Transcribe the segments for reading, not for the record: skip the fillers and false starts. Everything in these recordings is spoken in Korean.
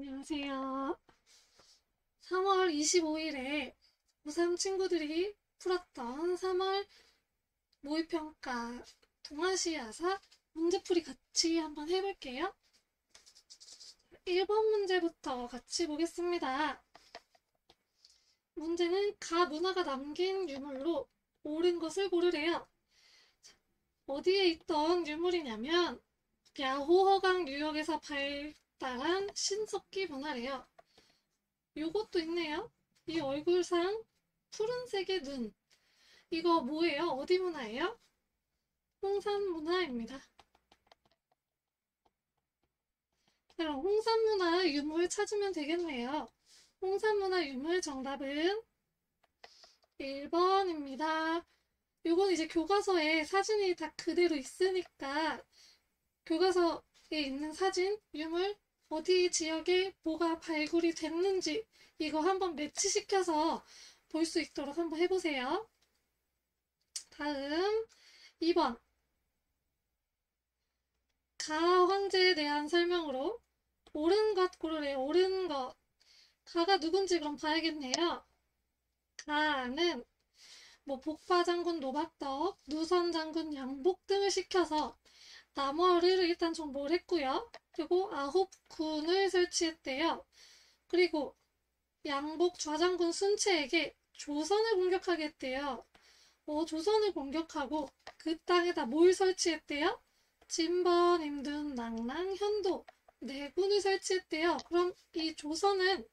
안녕하세요. 3월 25일에 고3 친구들이 풀었던 3월 모의평가 동아시아사 문제풀이 같이 한번 해볼게요. 1번 문제부터 같이 보겠습니다. 문제는 가 문화가 남긴 유물로 옳은 것을 고르래요. 어디에 있던 유물이냐면 야호허강 유역에서 발달한 신석기 문화래요. 요것도 있네요. 이 얼굴상 푸른색의 눈. 이거 뭐예요? 어디 문화예요? 홍산 문화입니다. 그럼 홍산 문화 유물 찾으면 되겠네요. 홍산 문화 유물 정답은 1번입니다. 요건 이제 교과서에 사진이 다 그대로 있으니까 교과서에 있는 사진, 유물, 어디 지역에 뭐가 발굴이 됐는지 이거 한번 매치시켜서 볼 수 있도록 한번 해보세요. 다음 2번 가 황제에 대한 설명으로 옳은 것 고르래요. 옳은 것. 가가 누군지 그럼 봐야겠네요. 가는 뭐 복파 장군 노박덕, 누선 장군 양복 등을 시켜서 남월을 일단 정복을 했고요. 그리고 아홉 군을 설치했대요. 그리고 양복 좌장군 순채에게 조선을 공격하게 했대요. 조선을 공격하고 그 땅에다 뭘 설치했대요? 진번, 임둔, 낭랑, 현도 네 군을 설치했대요. 그럼 이 조선은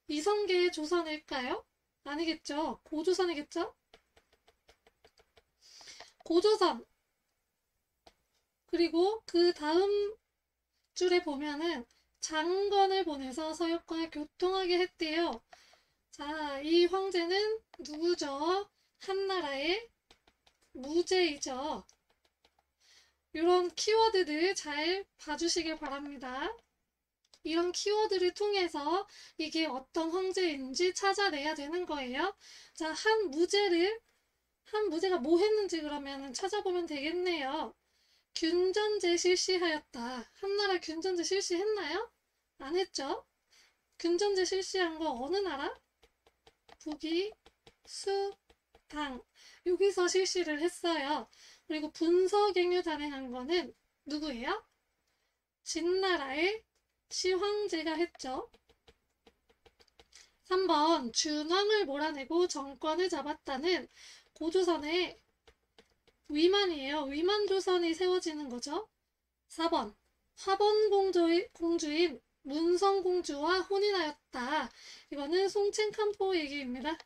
이성계의 조선일까요? 아니겠죠. 고조선이겠죠? 고조선. 그리고 그 다음 줄에 보면은 장건을 보내서 서역과 교통하게 했대요. 자, 이 황제는 누구죠? 한나라의 무제이죠. 이런 키워드들 잘 봐주시길 바랍니다. 이런 키워드를 통해서 이게 어떤 황제인지 찾아내야 되는 거예요. 자, 한 무제가 뭐 했는지 그러면 찾아보면 되겠네요. 균전제 실시하였다. 한나라 균전제 실시했나요? 안 했죠? 균전제 실시한 거 어느 나라? 북이, 수, 당. 여기서 실시를 했어요. 그리고 분서갱유 단행한 거는 누구예요? 진나라의 시황제가 했죠. 3번 준왕을 몰아내고 정권을 잡았다는 고조선의 위만이에요. 위만조선이 세워지는 거죠. 4번 화본공주인 문성공주와 혼인하였다. 이거는 송첸칸포 얘기입니다.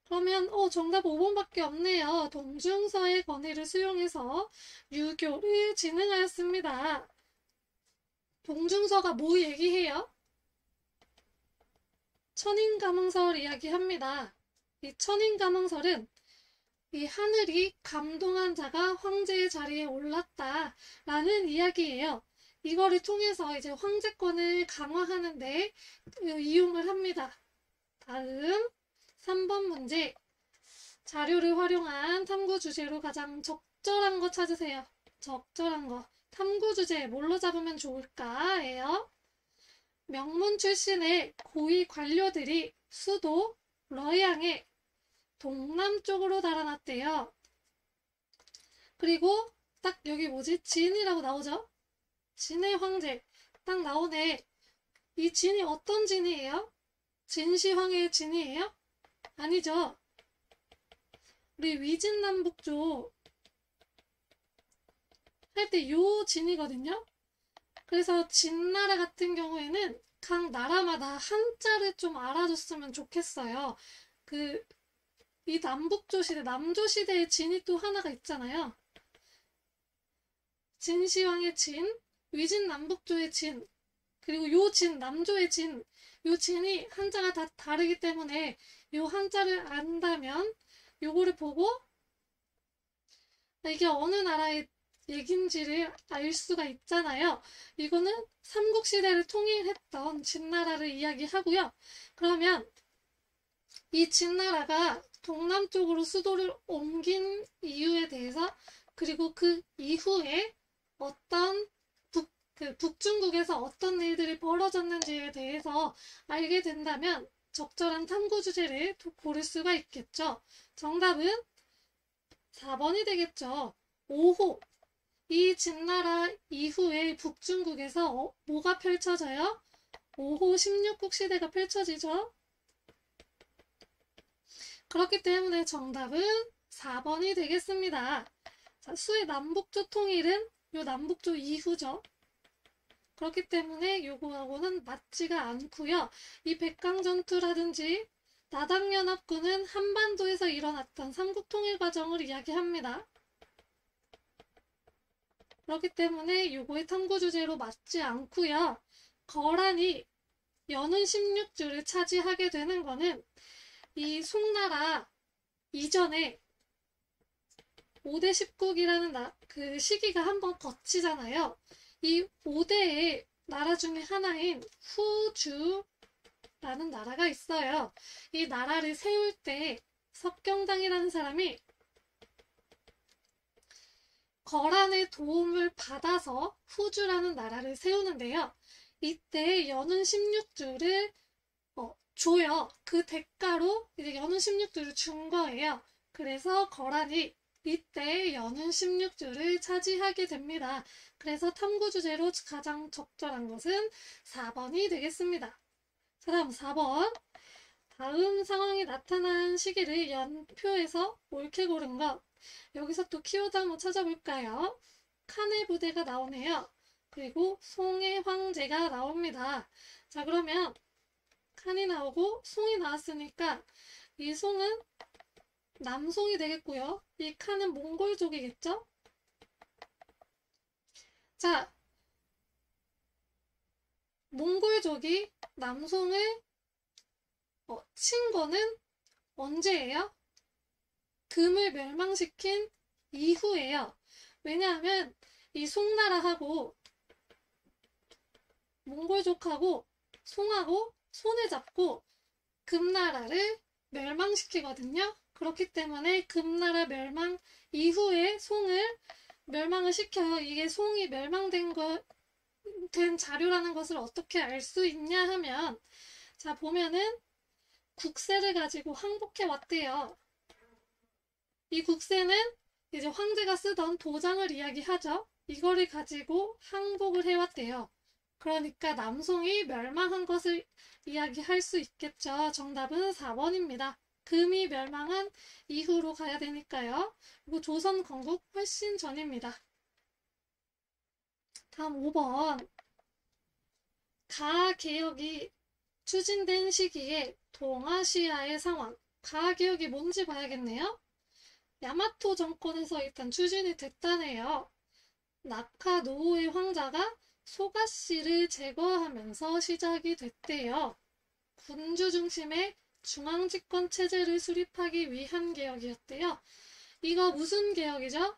그러면 정답 5번밖에 없네요. 동중서의 건의를 수용해서 유교를 진행하였습니다. 동중서가 뭐 얘기해요? 천인감흥설 이야기합니다. 이 천인감흥설은 이 하늘이 감동한 자가 황제의 자리에 올랐다라는 이야기예요. 이거를 통해서 이제 황제권을 강화하는데 이용을 합니다. 다음 3번 문제. 자료를 활용한 탐구 주제로 가장 적절한 거 찾으세요. 적절한 거. 탐구 주제 뭘로 잡으면 좋을까예요. 명문 출신의 고위 관료들이 수도 러양의 동남쪽으로 달아났대요. 그리고 딱 여기 뭐지? 진이라고 나오죠? 진의 황제. 딱 나오네. 이 진이 어떤 진이에요? 진시황의 진이에요? 아니죠. 우리 위진남북조 할 때 요 진이거든요. 그래서 진나라 같은 경우에는 각 나라마다 한자를 좀 알아줬으면 좋겠어요. 이 남북조 시대, 남조 시대의 진이 또 하나가 있잖아요. 진시황의 진, 위진 남북조의 진, 그리고 요 진, 남조의 진, 요 진이 한자가 다 다르기 때문에 요 한자를 안다면 요거를 보고 이게 어느 나라의 얘긴지를 알 수가 있잖아요. 이거는 삼국시대를 통일했던 진나라를 이야기하고요. 그러면 이 진나라가 동남쪽으로 수도를 옮긴 이유에 대해서 그리고 그 이후에 어떤 그 북중국에서 어떤 일들이 벌어졌는지에 대해서 알게 된다면 적절한 탐구 주제를 고를 수가 있겠죠. 정답은 4번이 되겠죠. 5호. 이 진나라 이후에 북중국에서 뭐가 펼쳐져요? 5호 16국 시대가 펼쳐지죠. 그렇기 때문에 정답은 4번이 되겠습니다. 자, 수의 남북조 통일은 요 남북조 이후죠. 그렇기 때문에 요거하고는 맞지가 않고요. 이 백강전투라든지 나당연합군은 한반도에서 일어났던 삼국통일 과정을 이야기합니다. 그렇기 때문에 요거의 탐구 주제로 맞지 않고요. 거란이 연운 16주를 차지하게 되는 거는 이 송나라 이전에 5대 10국이라는 그 시기가 한번 거치잖아요. 이 5대의 나라 중에 하나인 후주라는 나라가 있어요. 이 나라를 세울 때 석경당이라는 사람이 거란의 도움을 받아서 후주라는 나라를 세우는데요. 이때 연운 16주를 줘요. 그 대가로 이제 연운 16주를 준 거예요. 그래서 거란이 이때 연운 16주를 차지하게 됩니다. 그래서 탐구 주제로 가장 적절한 것은 4번이 되겠습니다. 자, 다음 4번. 다음 상황이 나타난 시기를 연표에서 옳게 고른 것. 여기서 또 키워드 한번 찾아볼까요? 칸의 부대가 나오네요. 그리고 송의 황제가 나옵니다. 자, 그러면 칸이 나오고 송이 나왔으니까 이 송은 남송이 되겠고요. 이 칸은 몽골족이겠죠? 자, 몽골족이 남송을 친 거는 언제예요? 금을 멸망시킨 이후예요. 왜냐하면 이 송나라하고 몽골족하고 송하고 손을 잡고 금나라를 멸망시키거든요. 그렇기 때문에 금나라 멸망 이후에 송을 멸망을 시켜요. 이게 송이 멸망된 된 자료라는 것을 어떻게 알 수 있냐 하면, 자, 보면은 국세를 가지고 항복해 왔대요. 이 국세는 이제 황제가 쓰던 도장을 이야기하죠. 이거를 가지고 항복을 해왔대요. 그러니까 남송이 멸망한 것을 이야기할 수 있겠죠. 정답은 4번입니다. 금이 멸망한 이후로 가야 되니까요. 그리고 조선 건국 훨씬 전입니다. 다음 5번. 가개혁이 추진된 시기에 동아시아의 상황. 가개혁이 뭔지 봐야겠네요. 야마토 정권에서 일단 추진이 됐다네요. 낙하 노후의 황자가 소가씨를 제거하면서 시작이 됐대요. 군주 중심의 중앙집권 체제를 수립하기 위한 개혁이었대요. 이거 무슨 개혁이죠?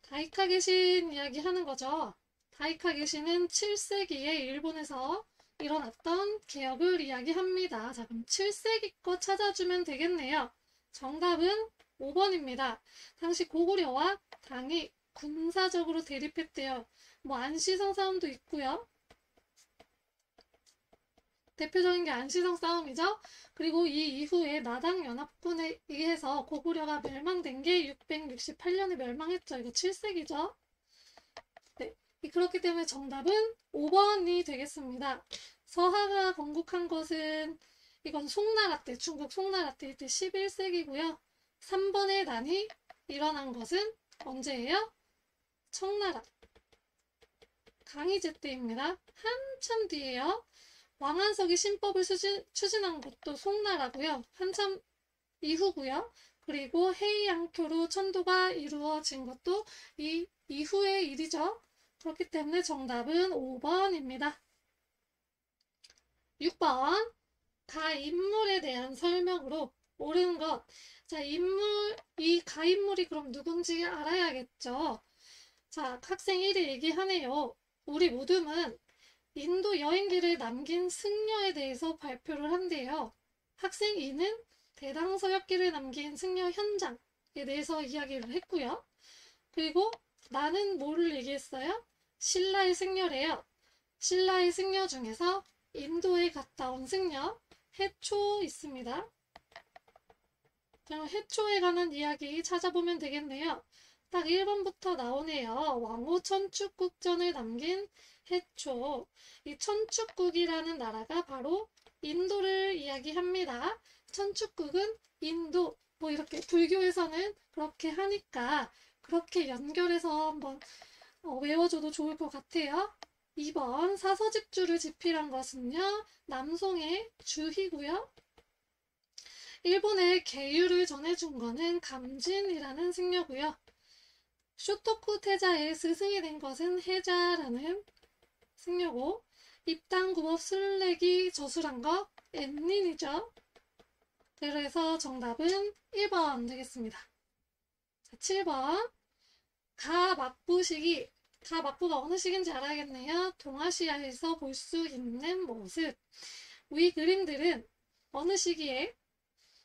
다이카 개신 이야기 하는 거죠. 다이카 개신은 7세기에 일본에서 일어났던 개혁을 이야기합니다. 자, 그럼 7세기 거 찾아주면 되겠네요. 정답은 5번입니다. 당시 고구려와 당이 군사적으로 대립했대요. 뭐 안시성 싸움도 있고요. 대표적인 게 안시성 싸움이죠. 그리고 이 이후에 나당 연합군에 의해서 고구려가 멸망된 게 668년에 멸망했죠. 이거 7세기죠. 네, 그렇기 때문에 정답은 5번이 되겠습니다. 서하가 건국한 것은 이건 송나라 때, 중국 송나라 때 이때 11세기고요. 3번의 난이 일어난 것은 언제예요? 청나라 강희제 때입니다. 한참 뒤에요. 왕한석이 신법을 추진한 것도 송나라고요. 한참 이후고요. 그리고 해이양표로 천도가 이루어진 것도 이 이후의 일이죠. 그렇기 때문에 정답은 5번입니다. 6번. 가인물에 대한 설명으로 옳은 것. 자, 이 가인물이 그럼 누군지 알아야겠죠. 자, 학생 1이 얘기하네요. 우리 모둠은 인도 여행기를 남긴 승려에 대해서 발표를 한대요. 학생 2는 대당서역기를 남긴 승려 현장에 대해서 이야기를 했고요. 그리고 나는 뭐를 얘기했어요? 신라의 승려래요. 신라의 승려 중에서 인도에 갔다 온 승려, 해초 있습니다. 그럼 해초에 관한 이야기 찾아보면 되겠네요. 딱 1번부터 나오네요. 왕후 천축국전을 남긴 해초. 이 천축국이라는 나라가 바로 인도를 이야기합니다. 천축국은 인도, 뭐 이렇게 불교에서는 그렇게 하니까 그렇게 연결해서 한번 외워줘도 좋을 것 같아요. 2번 사서집주를 집필한 것은요. 남송의 주희고요. 일본에 계율을 전해준 거는 감진이라는 승려고요. 쇼토쿠 태자의 스승이 된 것은 해자라는 승려고, 입당구법 술래기 저술한 거 엔닌이죠. 그래서 정답은 1번 되겠습니다. 자, 7번 가막부시기. 가막부가 어느 시기인지 알아야겠네요. 동아시아에서 볼 수 있는 모습. 위 그림들은 어느 시기에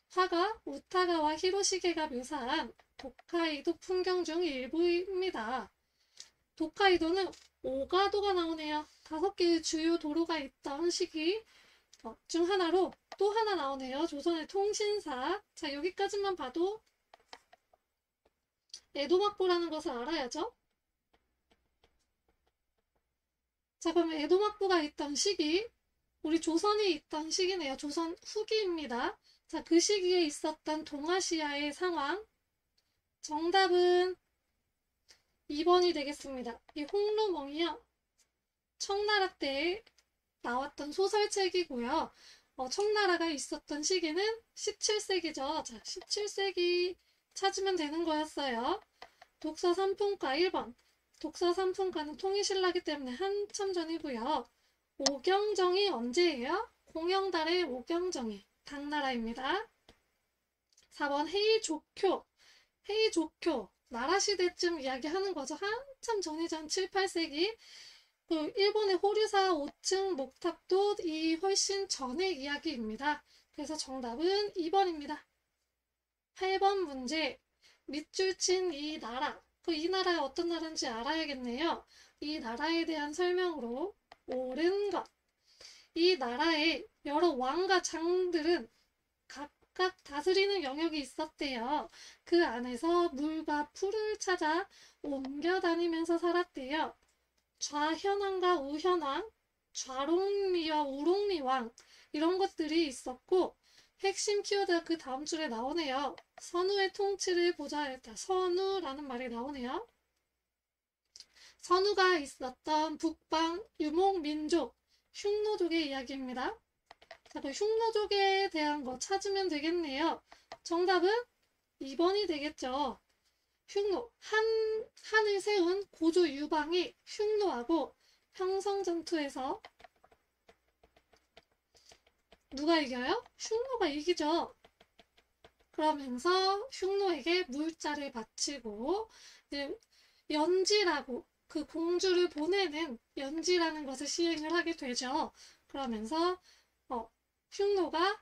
화가 우타가와 히로시게가 묘사한 홋카이도 풍경 중 일부입니다. 홋카이도는 오가도가 나오네요. 5개의 주요 도로가 있던 시기 중 하나로 또 하나 나오네요. 조선의 통신사. 자, 여기까지만 봐도 에도막부라는 것을 알아야죠. 자, 그럼 에도막부가 있던 시기, 우리 조선이 있던 시기네요. 조선 후기입니다. 자, 그 시기에 있었던 동아시아의 상황. 정답은 2번이 되겠습니다. 이 홍루멍이요. 청나라 때 나왔던 소설책이고요. 청나라가 있었던 시기는 17세기죠. 자, 17세기 찾으면 되는 거였어요. 독서 3품과 1번. 독서 3품과는 통일신라기 때문에 한참 전이고요. 오경정이 언제예요? 공영달의 오경정이 당나라입니다. 4번 헤이조쿄. 헤이조쿄. 나라시대쯤 이야기하는 거죠. 한참 전이죠. 7, 8세기. 그 일본의 호류사 5층 목탑도 이 훨씬 전의 이야기입니다. 그래서 정답은 2번입니다. 8번 문제. 밑줄 친 이 나라. 이 나라가 어떤 나라인지 알아야겠네요. 이 나라에 대한 설명으로 옳은 것. 이 나라의 여러 왕과 장들은 각각 다스리는 영역이 있었대요. 그 안에서 물과 풀을 찾아 옮겨 다니면서 살았대요. 좌현왕과 우현왕, 좌롱리와 우롱리왕 이런 것들이 있었고, 핵심 키워드가 그 다음 줄에 나오네요. 선우의 통치를 보좌했다. 선우라는 말이 나오네요. 선우가 있었던 북방 유목민족 흉노족의 이야기입니다. 자, 그 흉노족에 대한 거 찾으면 되겠네요. 정답은 2번이 되겠죠. 흉노, 한을 세운 고조 유방이 흉노하고 평성전투에서 누가 이겨요? 흉노가 이기죠. 그러면서 흉노에게 물자를 바치고 이제 연지라고 그 공주를 보내는 연지라는 것을 시행을 하게 되죠. 그러면서 흉노가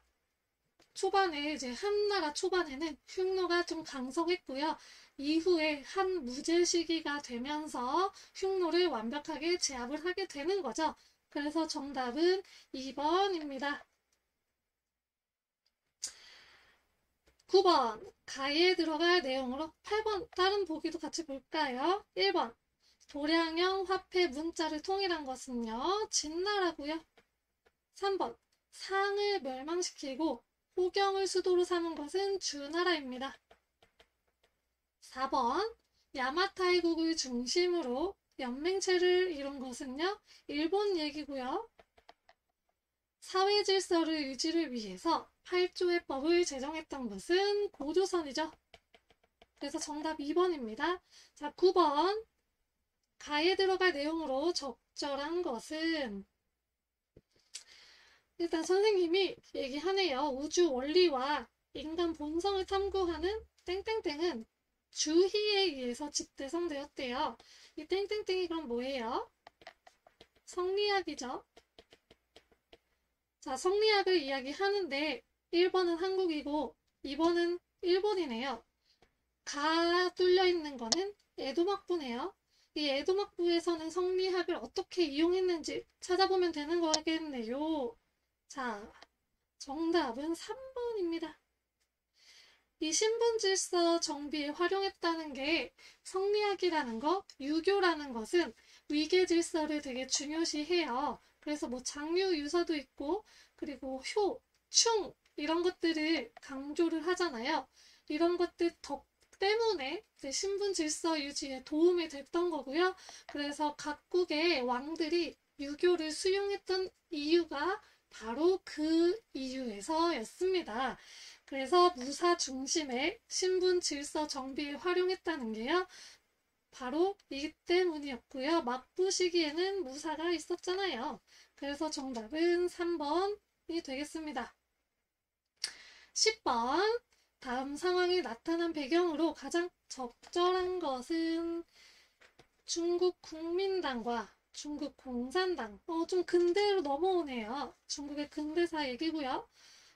초반에 이제 한나라 초반에는 흉노가 좀 강성했고요. 이후에 한 무제 시기가 되면서 흉노를 완벽하게 제압을 하게 되는 거죠. 그래서 정답은 2번입니다. 9번 가에 들어갈 내용으로 8번 다른 보기도 같이 볼까요? 1번 도량형 화폐 문자를 통일한 것은요. 진나라고요. 3번 상을 멸망시키고 호경을 수도로 삼은 것은 주나라입니다. 4번 야마타이국을 중심으로 연맹체를 이룬 것은요. 일본 얘기고요. 사회 질서를 유지를 위해서 8조의 법을 제정했던 것은 고조선이죠. 그래서 정답 2번입니다. 자, 9번 가에 들어갈 내용으로 적절한 것은 일단 선생님이 얘기하네요. 우주 원리와 인간 본성을 탐구하는 땡땡땡은 주희에 의해서 집대성되었대요. 이 땡땡땡이 그럼 뭐예요? 성리학이죠. 자, 성리학을 이야기하는데 1번은 한국이고 2번은 일본이네요. 가 뚫려 있는 거는 에도막부네요. 이 에도막부에서는 성리학을 어떻게 이용했는지 찾아보면 되는 거겠네요. 자, 정답은 3번입니다. 이 신분질서 정비에 활용했다는 게 성리학이라는 거, 유교라는 것은 위계 질서를 되게 중요시해요. 그래서 뭐 장유 유서도 있고, 그리고 효, 충 이런 것들을 강조를 하잖아요. 이런 것들 때문에 신분 질서 유지에 도움이 됐던 거고요. 그래서 각국의 왕들이 유교를 수용했던 이유가 바로 그 이유에서였습니다. 그래서 무사 중심의 신분 질서 정비에 활용했다는 게요. 바로 이 때문이었고요. 막부 시기에는 무사가 있었잖아요. 그래서 정답은 3번이 되겠습니다. 10번. 다음 상황이 나타난 배경으로 가장 적절한 것은 중국 국민당과 중국 공산당. 좀 근대로 넘어오네요. 중국의 근대사 얘기고요.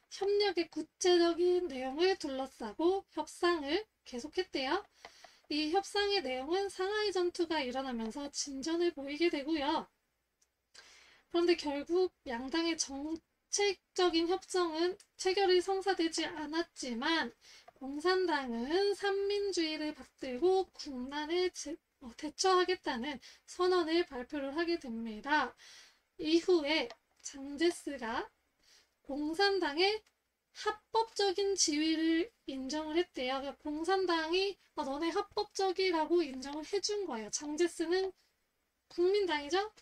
협력의 구체적인 내용을 둘러싸고 협상을 계속했대요. 이 협상의 내용은 상하이 전투가 일어나면서 진전을 보이게 되고요. 그런데 결국 양당의 정책적인 협정은 체결이 성사되지 않았지만 공산당은 삼민주의를 받들고 국난을 대처하겠다는 선언을 발표를 하게 됩니다. 이후에 장제스가 공산당의 합법적인 지위를 인정을 했대요. 그러니까 공산당이 너네 합법적이라고 인정을 해준 거예요. 장제스는 국민당이죠?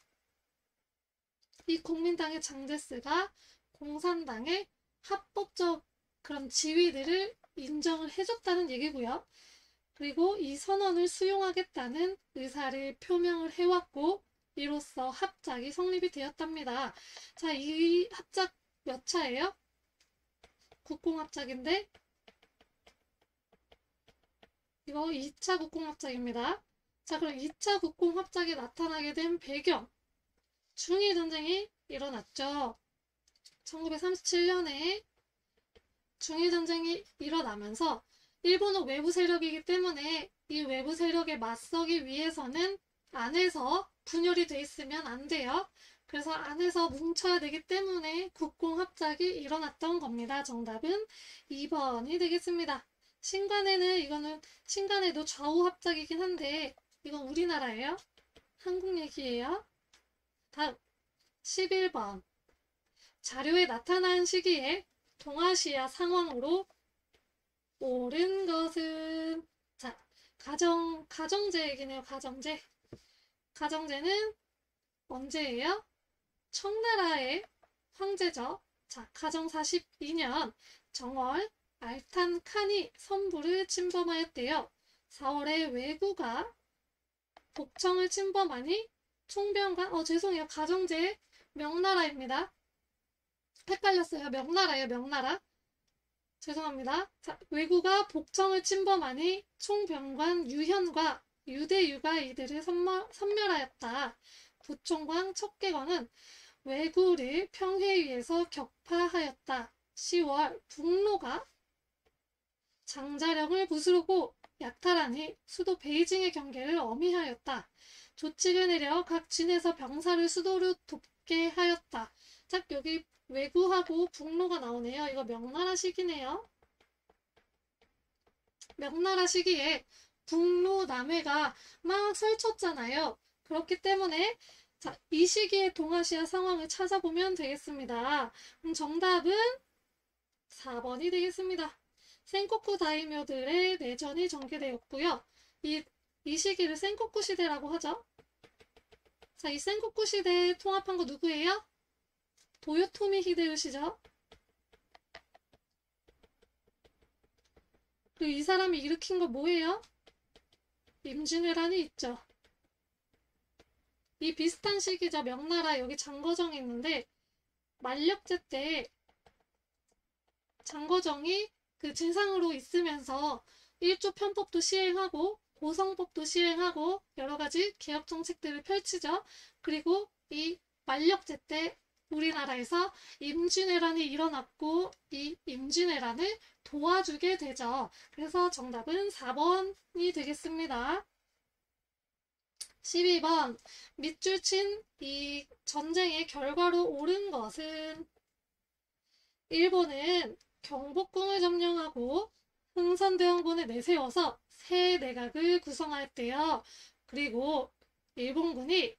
이 국민당의 장제스가 공산당의 합법적 그런 지위들을 인정을 해줬다는 얘기고요. 그리고 이 선언을 수용하겠다는 의사를 표명을 해왔고 이로써 합작이 성립이 되었답니다. 자, 이 합작 몇 차예요? 국공합작인데 이거 2차 국공합작입니다. 자, 그럼 2차 국공합작이 나타나게 된 배경. 중일전쟁이 일어났죠. 1937년에 중일전쟁이 일어나면서 일본은 외부 세력이기 때문에 이 외부 세력에 맞서기 위해서는 안에서 분열이 돼 있으면 안 돼요. 그래서 안에서 뭉쳐야 되기 때문에 국공합작이 일어났던 겁니다. 정답은 2번이 되겠습니다. 이거는 신간에도 좌우합작이긴 한데 이건 우리나라예요. 한국 얘기예요. 다음 11번. 자료에 나타난 시기에 동아시아 상황으로 옳은 것은 자, 가정제 얘기네요. 가정제는 언제예요? 청나라의 황제죠. 자, 가정 42년 정월 알탄 칸이 선부를 침범하였대요. 4월에 왜구가 복청을 침범하니 총병관 죄송해요. 가정제 명나라입니다. 헷갈렸어요. 명나라예요. 명나라. 죄송합니다. 자, 왜구가 복청을 침범하니 총병관 유현과 유대유가 이들을 섬멸하였다. 부총광 척계관은 왜구를 평회위에서 격파하였다. 10월 북로가 장자령을 부수르고 약탈하니 수도 베이징의 경계를 어미하였다. 조치를 내려 각 진에서 병사를 수도로 돕게 하였다. 자, 여기 왜구하고 북로가 나오네요. 이거 명나라 시기네요. 명나라 시기에 북로 남해가 막 설쳤잖아요. 그렇기 때문에 자, 이 시기의 동아시아 상황을 찾아보면 되겠습니다. 정답은 4번이 되겠습니다. 센코쿠 다이묘들의 내전이 전개되었고요. 이 시기를 센코쿠 시대라고 하죠. 자, 이 센코쿠 시대에 통합한 거 누구예요? 도요토미 히데요시죠. 그리고 이 사람이 일으킨 거 뭐예요? 임진왜란이 있죠. 이 비슷한 시기죠. 명나라 여기 장거정이 있는데 만력제 때 장거정이 그 진상으로 있으면서 일조 편법도 시행하고 고성법도 시행하고 여러 가지 개혁 정책들을 펼치죠. 그리고 이 만력제 때 우리나라에서 임진왜란이 일어났고 이 임진왜란을 도와주게 되죠. 그래서 정답은 4번이 되겠습니다. 12번. 밑줄 친 이 전쟁의 결과로 옳은 것은 일본은 경복궁을 점령하고 흥선대원군을 내세워서 새 내각을 구성하였대요. 그리고 일본군이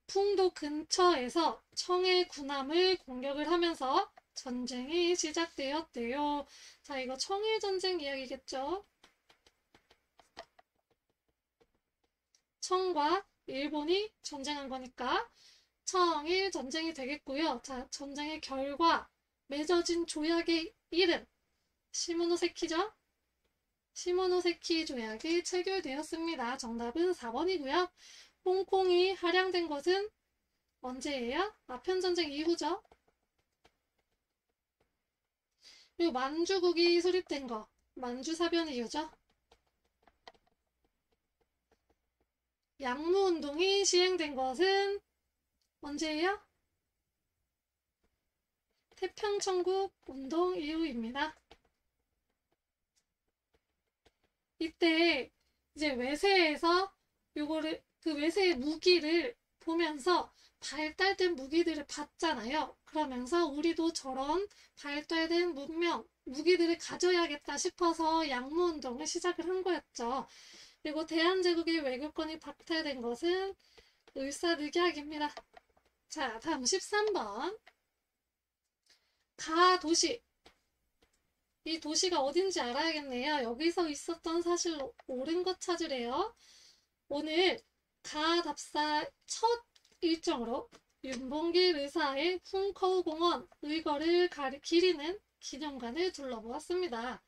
풍도 근처에서 청해 군함을 공격을 하면서 전쟁이 시작되었대요. 자, 이거 청해 전쟁 이야기겠죠? 청과 일본이 전쟁한 거니까 청일 전쟁이 되겠고요. 자, 전쟁의 결과 맺어진 조약의 이름 시모노세키죠? 시모노세키 조약이 체결되었습니다. 정답은 4번이고요. 홍콩이 할양된 것은 언제예요? 아편전쟁 이후죠. 그리고 만주국이 수립된 거 만주사변 이후죠. 양무운동이 시행된 것은 언제예요? 태평천국 운동 이후입니다. 이때 이제 외세에서 요거를 그 외세의 무기를 보면서 발달된 무기들을 봤잖아요. 그러면서 우리도 저런 발달된 문명, 무기들을 가져야겠다 싶어서 양무운동을 시작을 한 거였죠. 그리고 대한제국의 외교권이 박탈된 것은 을사늑약입니다. 자, 다음 13번. 가도시. 이 도시가 어딘지 알아야겠네요. 여기서 있었던 사실로 옳은 것 찾으래요. 오늘 가답사 첫 일정으로 윤봉길 의사의 쿵커우공원 의거를 기리는 기념관을 둘러보았습니다.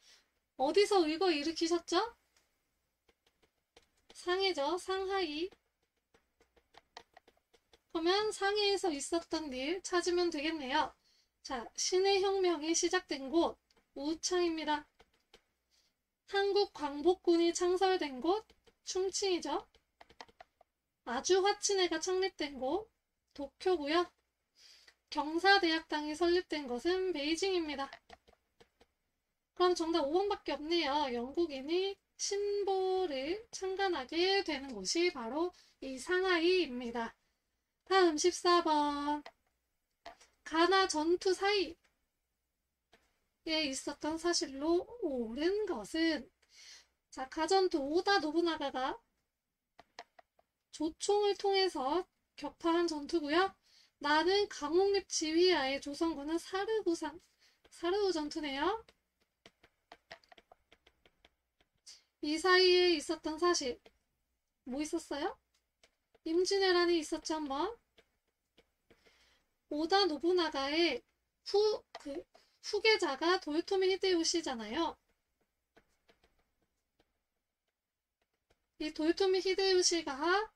어디서 의거 일으키셨죠? 상해죠. 상하이. 그러면 상해에서 있었던 일 찾으면 되겠네요. 자, 신의 혁명이 시작된 곳 우창입니다. 한국 광복군이 창설된 곳 충칭이죠. 아주화친회가 창립된 곳 도쿄고요. 경사대학당이 설립된 것은 베이징입니다. 그럼 정답 5번밖에 없네요. 영국인이 신보를 창간하게 되는 곳이 바로 이 상하이입니다. 다음 14번. 가나 전투 사이에 있었던 사실로 옳은 것은 자, 가전투 오다 노부나가가 조총을 통해서 격파한 전투고요. 나는 강홍립 지휘하에 조선군은 사르우 전투네요. 이 사이에 있었던 사실 뭐 있었어요? 임진왜란이 있었죠. 한번 오다 노부나가의 후계자가 도요토미 히데요시잖아요. 이 도요토미 히데요시가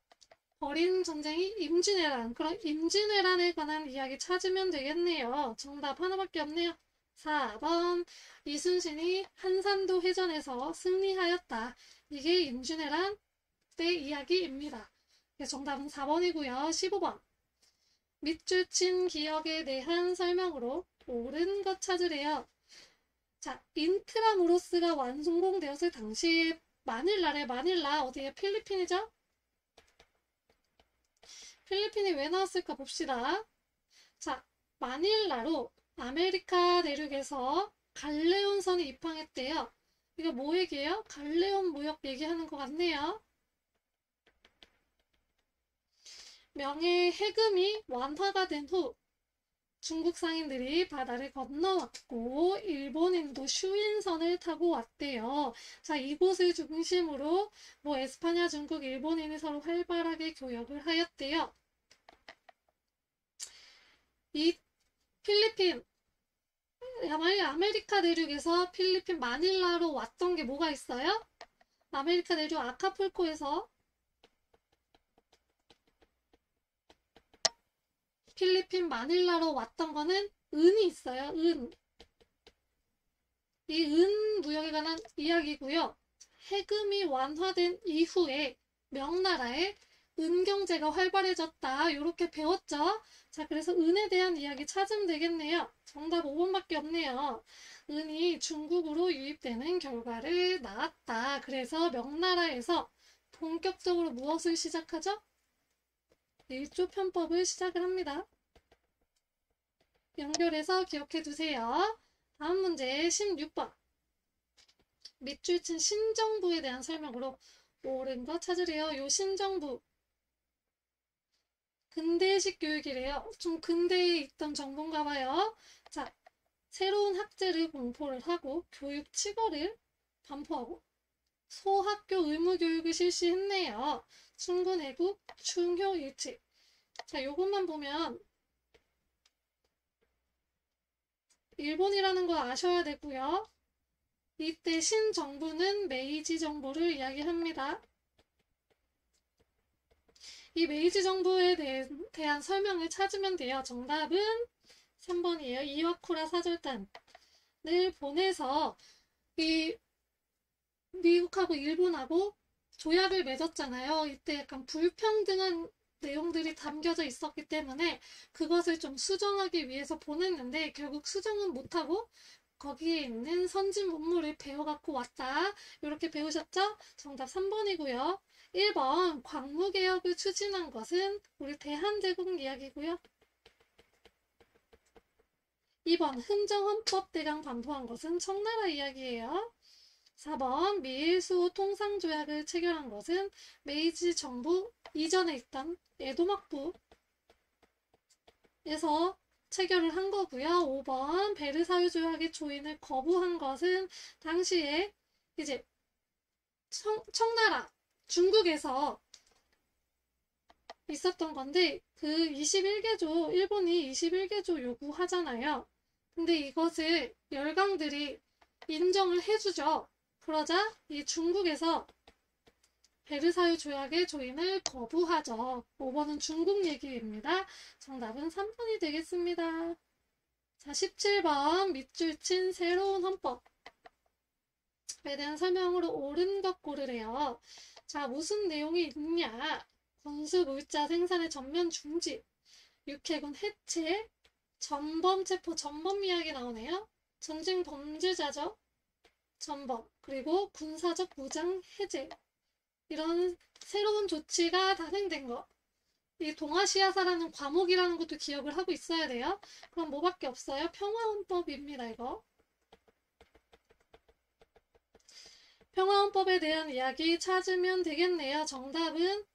벌인 전쟁이 임진왜란. 그럼 임진왜란에 관한 이야기 찾으면 되겠네요. 정답 하나밖에 없네요. 4번. 이순신이 한산도 해전에서 승리하였다. 이게 임진왜란 때 이야기입니다. 정답은 4번이고요. 15번. 밑줄 친 기억에 대한 설명으로 옳은 것 찾으래요. 자, 인트라무로스가 완성되었을 당시 마닐라래. 마닐라 어디에? 필리핀이죠? 필리핀이 왜 나왔을까 봅시다. 자, 마닐라로 아메리카 대륙에서 갈레온선이 입항했대요. 이거 뭐 얘기예요? 갈레온 무역 얘기하는 것 같네요. 명예 해금이 완화가 된 후 중국 상인들이 바다를 건너왔고 일본인도 슈인선을 타고 왔대요. 자, 이곳을 중심으로 뭐 에스파냐, 중국, 일본인이 서로 활발하게 교역을 하였대요. 이 필리핀, 아메리카 대륙에서 필리핀 마닐라로 왔던 게 뭐가 있어요? 아메리카 대륙 아카풀코에서 필리핀 마닐라로 왔던 거는 은이 있어요. 은. 이 은 무역에 관한 이야기고요. 해금이 완화된 이후에 명나라에 은 경제가 활발해졌다. 이렇게 배웠죠. 자, 그래서 은에 대한 이야기 찾으면 되겠네요. 정답 5번밖에 없네요. 은이 중국으로 유입되는 결과를 낳았다. 그래서 명나라에서 본격적으로 무엇을 시작하죠? 일조 편법을 시작을 합니다. 연결해서 기억해 두세요. 다음 문제 16번. 밑줄 친 신정부에 대한 설명으로 옳은 거 찾으래요. 요 신정부. 근대식 교육이래요. 좀 근대에 있던 정보인가 봐요. 자, 새로운 학제를 공포를 하고 교육 치거를 반포하고 소학교 의무교육을 실시했네요. 충군애국 충효일치. 자, 요것만 보면 일본이라는 거 아셔야 되고요. 이때 신정부는 메이지 정부를 이야기합니다. 이 메이지 정부에 대한 설명을 찾으면 돼요. 정답은 3번이에요. 이와쿠라 사절단을 보내서 이 미국하고 일본하고 조약을 맺었잖아요. 이때 약간 불평등한 내용들이 담겨져 있었기 때문에 그것을 좀 수정하기 위해서 보냈는데 결국 수정은 못하고 거기에 있는 선진 문물을 배워갖고 왔다. 이렇게 배우셨죠? 정답 3번이고요. 1번 광무개혁을 추진한 것은 우리 대한제국 이야기고요. 2번 흥정헌법 대강 반포한 것은 청나라 이야기예요. 4번 미일수호 통상조약을 체결한 것은 메이지 정부 이전에 있던 에도막부에서 체결을 한 거고요. 5번 베르사유 조약의 조인을 거부한 것은 당시에 이제 청나라 중국에서 있었던 건데 그 21개조 일본이 21개조 요구하잖아요. 근데 이것을 열강들이 인정을 해주죠. 그러자 이 중국에서 베르사유 조약의 조인을 거부하죠. 5번은 중국 얘기입니다. 정답은 3번이 되겠습니다. 자, 17번 밑줄 친 새로운 헌법에 대한 설명으로 옳은 것 고르래요. 자, 무슨 내용이 있냐? 군수 물자 생산의 전면 중지, 육해군 해체, 전범 체포, 전범 이야기 나오네요. 전쟁 범죄자죠. 전범, 그리고 군사적 무장 해제. 이런 새로운 조치가 단행된 거. 이 동아시아사라는 과목이라는 것도 기억을 하고 있어야 돼요. 그럼 뭐밖에 없어요? 평화헌법입니다, 이거. 평화헌법에 대한 이야기 찾으면 되겠네요. 정답은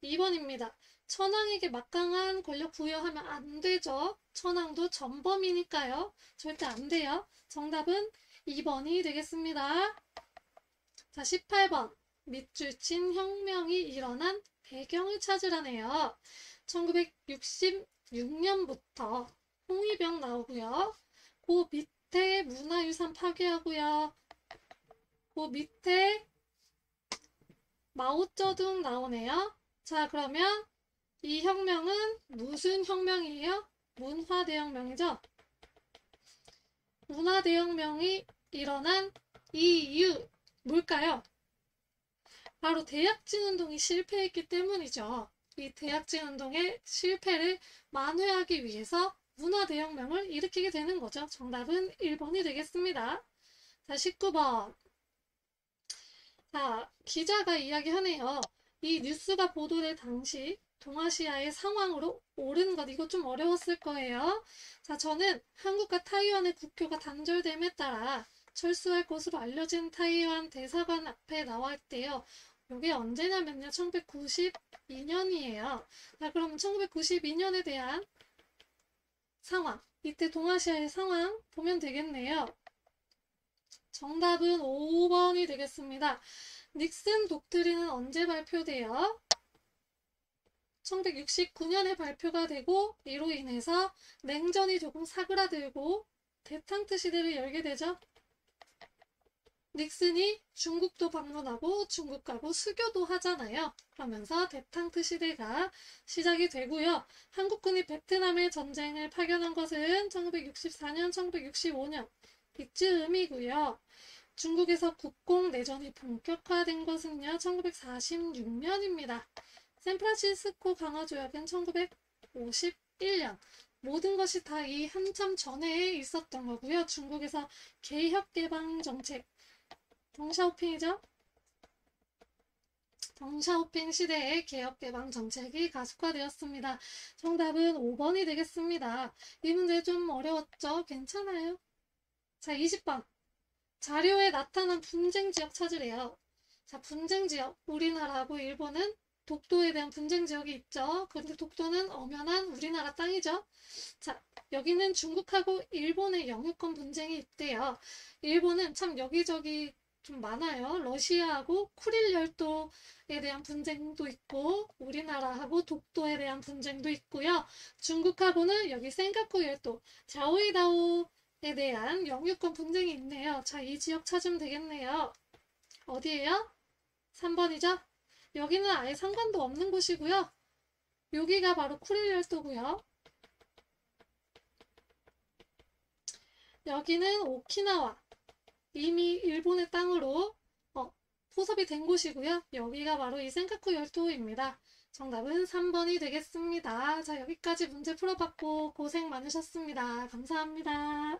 2번입니다. 천황에게 막강한 권력 부여하면 안 되죠. 천황도 전범이니까요. 절대 안 돼요. 정답은 2번이 되겠습니다. 자, 18번. 밑줄 친 혁명이 일어난 배경을 찾으라네요. 1966년부터 홍위병 나오고요. 그 밑에 문화유산 파괴하고요. 그 밑에 마오쩌둥 나오네요. 자, 그러면 이 혁명은 무슨 혁명이에요? 문화대혁명이죠. 문화대혁명이 일어난 이유 뭘까요? 바로 대약진운동이 실패했기 때문이죠. 이 대약진운동의 실패를 만회하기 위해서 문화대혁명을 일으키게 되는 거죠. 정답은 1번이 되겠습니다. 자, 19번. 자, 기자가 이야기하네요. 이 뉴스가 보도될 당시 동아시아의 상황으로 옳은 것, 이거 좀 어려웠을 거예요. 자, 저는 한국과 타이완의 국교가 단절됨에 따라 철수할 것으로 알려진 타이완 대사관 앞에 나와 있대요. 이게 언제냐면요. 1992년이에요. 자, 그럼 1992년에 대한 상황, 이때 동아시아의 상황 보면 되겠네요. 정답은 5번이 되겠습니다. 닉슨 독트린은 언제 발표돼요? 1969년에 발표가 되고 이로 인해서 냉전이 조금 사그라들고 대탕트 시대를 열게 되죠. 닉슨이 중국도 방문하고 중국하고 수교도 하잖아요. 그러면서 대탕트 시대가 시작이 되고요. 한국군이 베트남에 전쟁을 파견한 것은 1964년, 1965년 이쯤이고요. 중국에서 국공내전이 본격화된 것은요. 1946년입니다. 샌프란시스코 강화조약은 1951년. 모든 것이 다 이 한참 전에 있었던 거고요. 중국에서 개혁개방정책 덩샤오핑이죠. 덩샤오핑 시대의 개혁개방 정책이 가속화되었습니다. 정답은 5번이 되겠습니다. 이 문제 좀 어려웠죠? 괜찮아요. 자, 20번. 자료에 나타난 분쟁 지역 찾으래요. 자, 분쟁 지역. 우리나라하고 일본은 독도에 대한 분쟁 지역이 있죠. 그런데 독도는 엄연한 우리나라 땅이죠. 자, 여기는 중국하고 일본의 영유권 분쟁이 있대요. 일본은 참 여기저기 좀 많아요. 러시아하고 쿠릴 열도에 대한 분쟁도 있고 우리나라하고 독도에 대한 분쟁도 있고요. 중국하고는 여기 센카쿠 열도, 자오이다오에 대한 영유권 분쟁이 있네요. 자, 이 지역 찾으면 되겠네요. 어디예요? 3번이죠? 여기는 아예 상관도 없는 곳이고요. 여기가 바로 쿠릴 열도고요. 여기는 오키나와. 이미 일본의 땅으로 포섭이 된 곳이고요. 여기가 바로 이 센카쿠 열도입니다. 정답은 3번이 되겠습니다. 자, 여기까지 문제 풀어봤고 고생 많으셨습니다. 감사합니다.